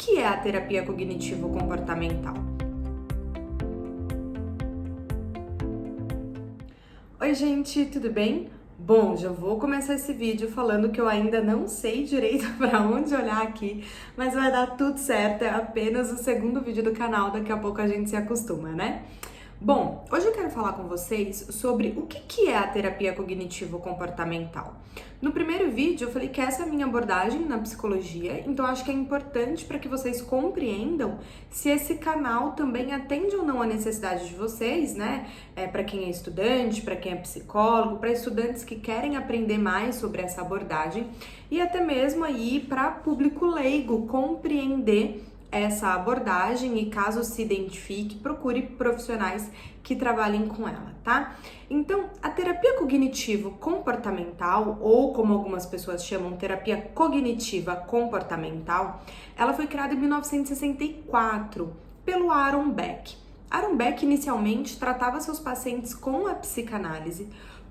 que é a terapia cognitivo-comportamental? Oi, gente, tudo bem? Bom, já vou começar esse vídeo falando que eu ainda não sei direito para onde olhar aqui, mas vai dar tudo certo, é apenas o segundo vídeo do canal, daqui a pouco a gente se acostuma, né? Bom, hoje eu quero falar com vocês sobre o que é a terapia cognitivo-comportamental. No primeiro vídeo eu falei que essa é a minha abordagem na psicologia, então acho que é importante para que vocês compreendam se esse canal também atende ou não a necessidade de vocês, né? Para quem é estudante, para quem é psicólogo, para estudantes que querem aprender mais sobre essa abordagem e até mesmo aí para público leigo compreender essa abordagem e caso se identifique, procure profissionais que trabalhem com ela, tá? Então, a terapia cognitivo-comportamental, ou como algumas pessoas chamam, terapia cognitiva comportamental, ela foi criada em 1964 pelo Aaron Beck. Aaron Beck inicialmente tratava seus pacientes com a psicanálise,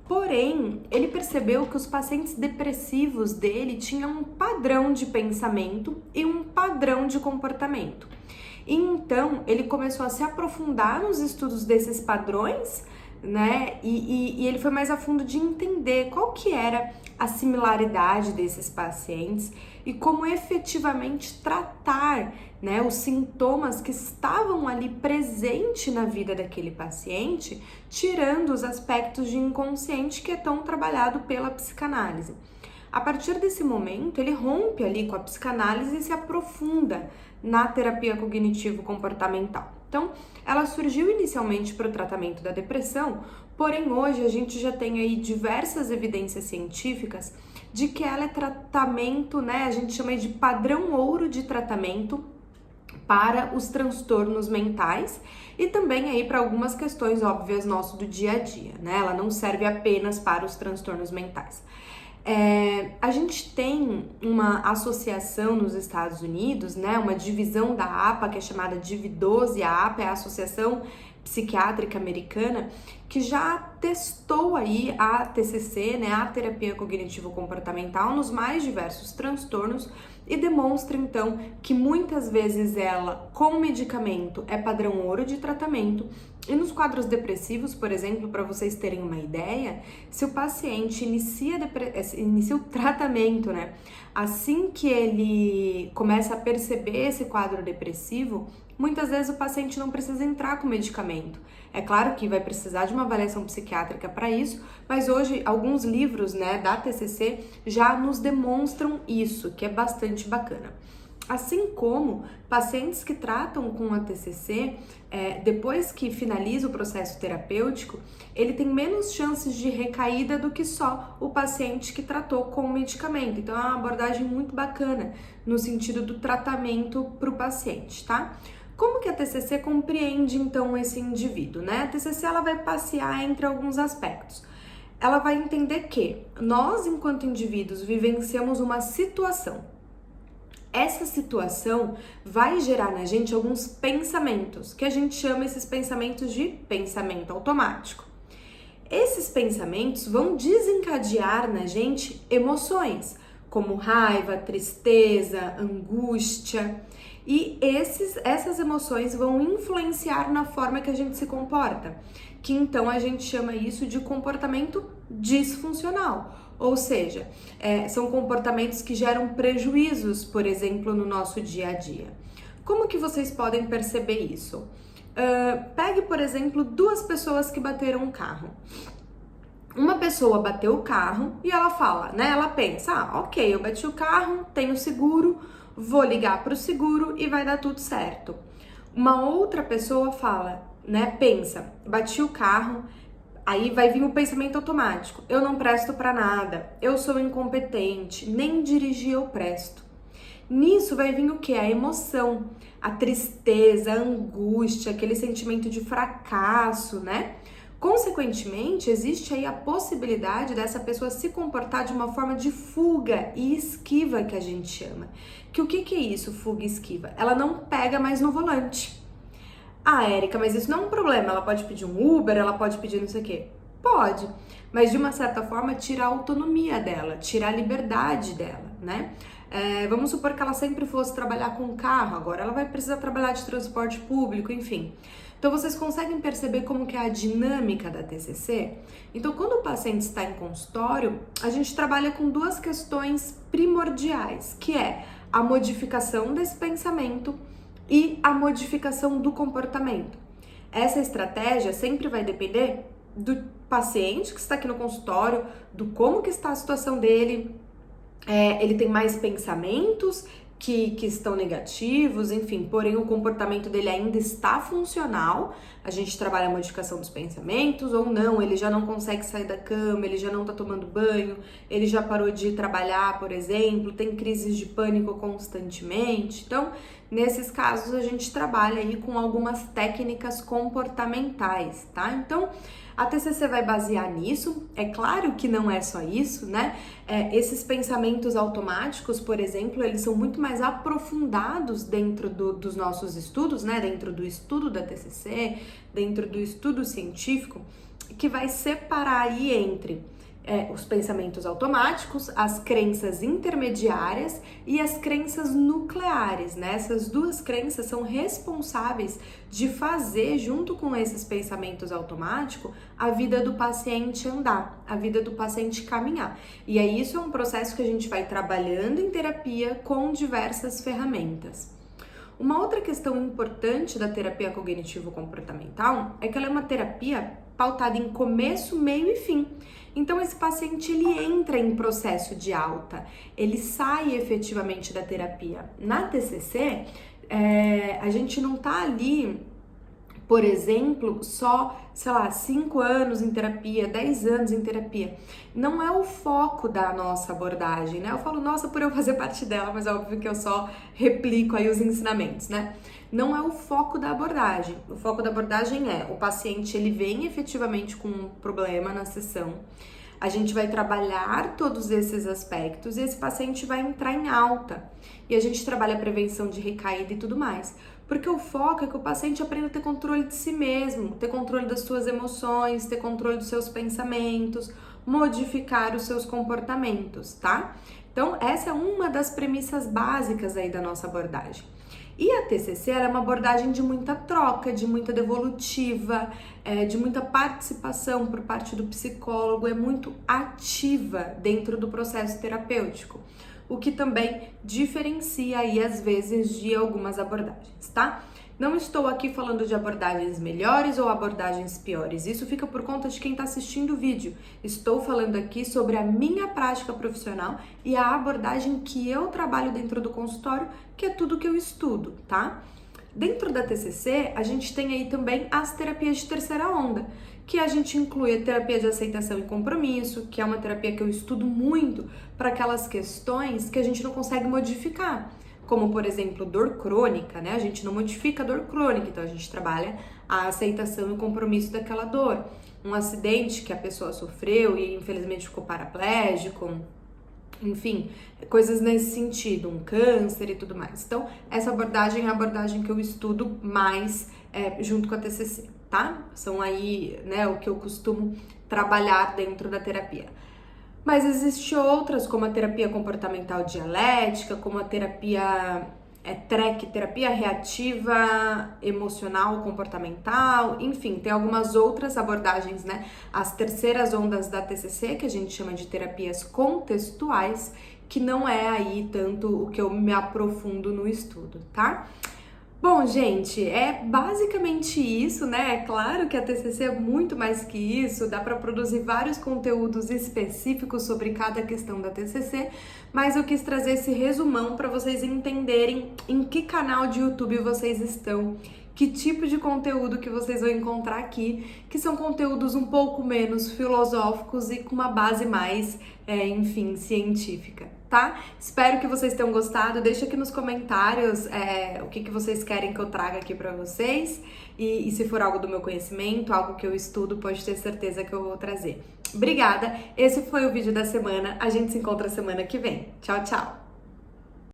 porém, ele percebeu que os pacientes depressivos dele tinham um padrão de pensamento e um padrão de comportamento. E então, ele começou a se aprofundar nos estudos desses padrões, né? E ele foi mais a fundo de entender qual que era a similaridade desses pacientes e como efetivamente tratar, né, os sintomas que estavam ali presentes na vida daquele paciente, tirando os aspectos de inconsciente que é tão trabalhado pela psicanálise. A partir desse momento, ele rompe ali com a psicanálise e se aprofunda na terapia cognitivo-comportamental. Então, ela surgiu inicialmente para o tratamento da depressão, porém hoje a gente já tem aí diversas evidências científicas de que ela é tratamento, né, a gente chama de padrão ouro de tratamento para os transtornos mentais e também aí para algumas questões óbvias nosso do dia a dia, né? Ela não serve apenas para os transtornos mentais. A gente tem uma associação nos Estados Unidos, né? Uma divisão da APA que é chamada DIV-12, a APA é a Associação Psiquiátrica Americana, que já testou aí a TCC, né, a terapia cognitivo-comportamental nos mais diversos transtornos e demonstra então que muitas vezes ela com medicamento é padrão ouro de tratamento e nos quadros depressivos, por exemplo, para vocês terem uma ideia, se o paciente inicia o tratamento, né, assim que ele começa a perceber esse quadro depressivo, muitas vezes o paciente não precisa entrar com medicamento. É claro que vai precisar de uma avaliação psiquiátrica para isso, mas hoje alguns livros, né, da TCC já nos demonstram isso, que é bastante bacana. Assim como pacientes que tratam com a TCC, depois que finaliza o processo terapêutico, ele tem menos chances de recaída do que só o paciente que tratou com o medicamento. Então é uma abordagem muito bacana no sentido do tratamento para o paciente, tá? Como que a TCC compreende então esse indivíduo, né? A TCC ela vai passear entre alguns aspectos. Ela vai entender que nós, enquanto indivíduos, vivenciamos uma situação. Essa situação vai gerar na gente alguns pensamentos, que a gente chama esses pensamentos de pensamento automático. Esses pensamentos vão desencadear na gente emoções, como raiva, tristeza, angústia. E essas emoções vão influenciar na forma que a gente se comporta, que então a gente chama isso de comportamento disfuncional, ou seja, são comportamentos que geram prejuízos, por exemplo, no nosso dia a dia. Como que vocês podem perceber isso? Pegue, por exemplo, duas pessoas que bateram um carro. Uma pessoa bateu o carro e ela fala, né? Ela pensa, ok, eu bati o carro, tenho seguro, vou ligar para o seguro e vai dar tudo certo. Uma outra pessoa fala, né? Pensa, bati o carro, aí vai vir o pensamento automático. Eu não presto para nada, eu sou incompetente, nem dirigir eu presto. Nisso vai vir o que? A emoção, a tristeza, a angústia, aquele sentimento de fracasso, né? Consequentemente, existe aí a possibilidade dessa pessoa se comportar de uma forma de fuga e esquiva, que a gente chama. Que o que é isso, fuga e esquiva? Ela não pega mais no volante. Ah, Érica, mas isso não é um problema. Ela pode pedir um Uber, ela pode pedir não sei o quê. Pode, mas de uma certa forma tira a autonomia dela, tira a liberdade dela, né? Vamos supor que ela sempre fosse trabalhar com carro, agora ela vai precisar trabalhar de transporte público, enfim. Então, vocês conseguem perceber como que é a dinâmica da TCC? Então, quando o paciente está em consultório, a gente trabalha com duas questões primordiais, que é a modificação desse pensamento e a modificação do comportamento. Essa estratégia sempre vai depender do paciente que está aqui no consultório, do como que está a situação dele, ele tem mais pensamentos que estão negativos, enfim, porém o comportamento dele ainda está funcional, a gente trabalha a modificação dos pensamentos, ou não, ele já não consegue sair da cama, ele já não tá tomando banho, ele já parou de trabalhar, por exemplo, tem crises de pânico constantemente. Então, nesses casos, a gente trabalha aí com algumas técnicas comportamentais, tá? Então, a TCC vai basear nisso, é claro que não é só isso, né? Esses pensamentos automáticos, por exemplo, eles são muito mais aprofundados dentro dos nossos estudos, né? Dentro do estudo da TCC, dentro do estudo científico, que vai separar aí entre os pensamentos automáticos, as crenças intermediárias e as crenças nucleares, né? Essas duas crenças são responsáveis de fazer, junto com esses pensamentos automáticos, a vida do paciente andar, a vida do paciente caminhar. E aí isso é um processo que a gente vai trabalhando em terapia com diversas ferramentas. Uma outra questão importante da terapia cognitivo-comportamental é que ela é uma terapia pautada em começo, meio e fim. Então, esse paciente, ele entra em processo de alta, ele sai efetivamente da terapia. Na TCC, a gente não tá ali, por exemplo, só, 5 anos em terapia, 10 anos em terapia. Não é o foco da nossa abordagem, né? Eu falo, nossa, por eu fazer parte dela, mas é óbvio que eu só replico aí os ensinamentos, né? Não é o foco da abordagem. O foco da abordagem é o paciente, ele vem efetivamente com um problema na sessão, a gente vai trabalhar todos esses aspectos e esse paciente vai entrar em alta. E a gente trabalha a prevenção de recaída e tudo mais. Porque o foco é que o paciente aprenda a ter controle de si mesmo, ter controle das suas emoções, ter controle dos seus pensamentos, modificar os seus comportamentos, tá? Então, essa é uma das premissas básicas aí da nossa abordagem. E a TCC ela é uma abordagem de muita troca, de muita devolutiva, de muita participação por parte do psicólogo, é muito ativa dentro do processo terapêutico, o que também diferencia aí às vezes de algumas abordagens, tá? Não estou aqui falando de abordagens melhores ou abordagens piores, isso fica por conta de quem está assistindo o vídeo. Estou falando aqui sobre a minha prática profissional e a abordagem que eu trabalho dentro do consultório, que é tudo que eu estudo, tá? Dentro da TCC, a gente tem aí também as terapias de terceira onda, que a gente inclui a terapia de aceitação e compromisso, que é uma terapia que eu estudo muito para aquelas questões que a gente não consegue modificar. Como, por exemplo, dor crônica, né? A gente não modifica a dor crônica, então a gente trabalha a aceitação e o compromisso daquela dor. Um acidente que a pessoa sofreu e infelizmente ficou paraplégico, enfim, coisas nesse sentido, um câncer e tudo mais. Então, essa abordagem é a abordagem que eu estudo mais junto com a TCC, tá? São aí, né, o que eu costumo trabalhar dentro da terapia. Mas existem outras, como a terapia comportamental dialética, como a terapia TREC, terapia reativa emocional comportamental, enfim, tem algumas outras abordagens, né? As terceiras ondas da TCC, que a gente chama de terapias contextuais, que não é aí tanto o que eu me aprofundo no estudo, tá? Bom, gente, é basicamente isso, né? É claro que a TCC é muito mais que isso, dá para produzir vários conteúdos específicos sobre cada questão da TCC, mas eu quis trazer esse resumão para vocês entenderem em que canal de YouTube vocês estão, que tipo de conteúdo que vocês vão encontrar aqui, que são conteúdos um pouco menos filosóficos e com uma base mais, enfim, científica, tá? Espero que vocês tenham gostado, deixa aqui nos comentários o que vocês querem que eu traga aqui pra vocês e se for algo do meu conhecimento, algo que eu estudo, pode ter certeza que eu vou trazer. Obrigada, esse foi o vídeo da semana, a gente se encontra semana que vem. Tchau, tchau!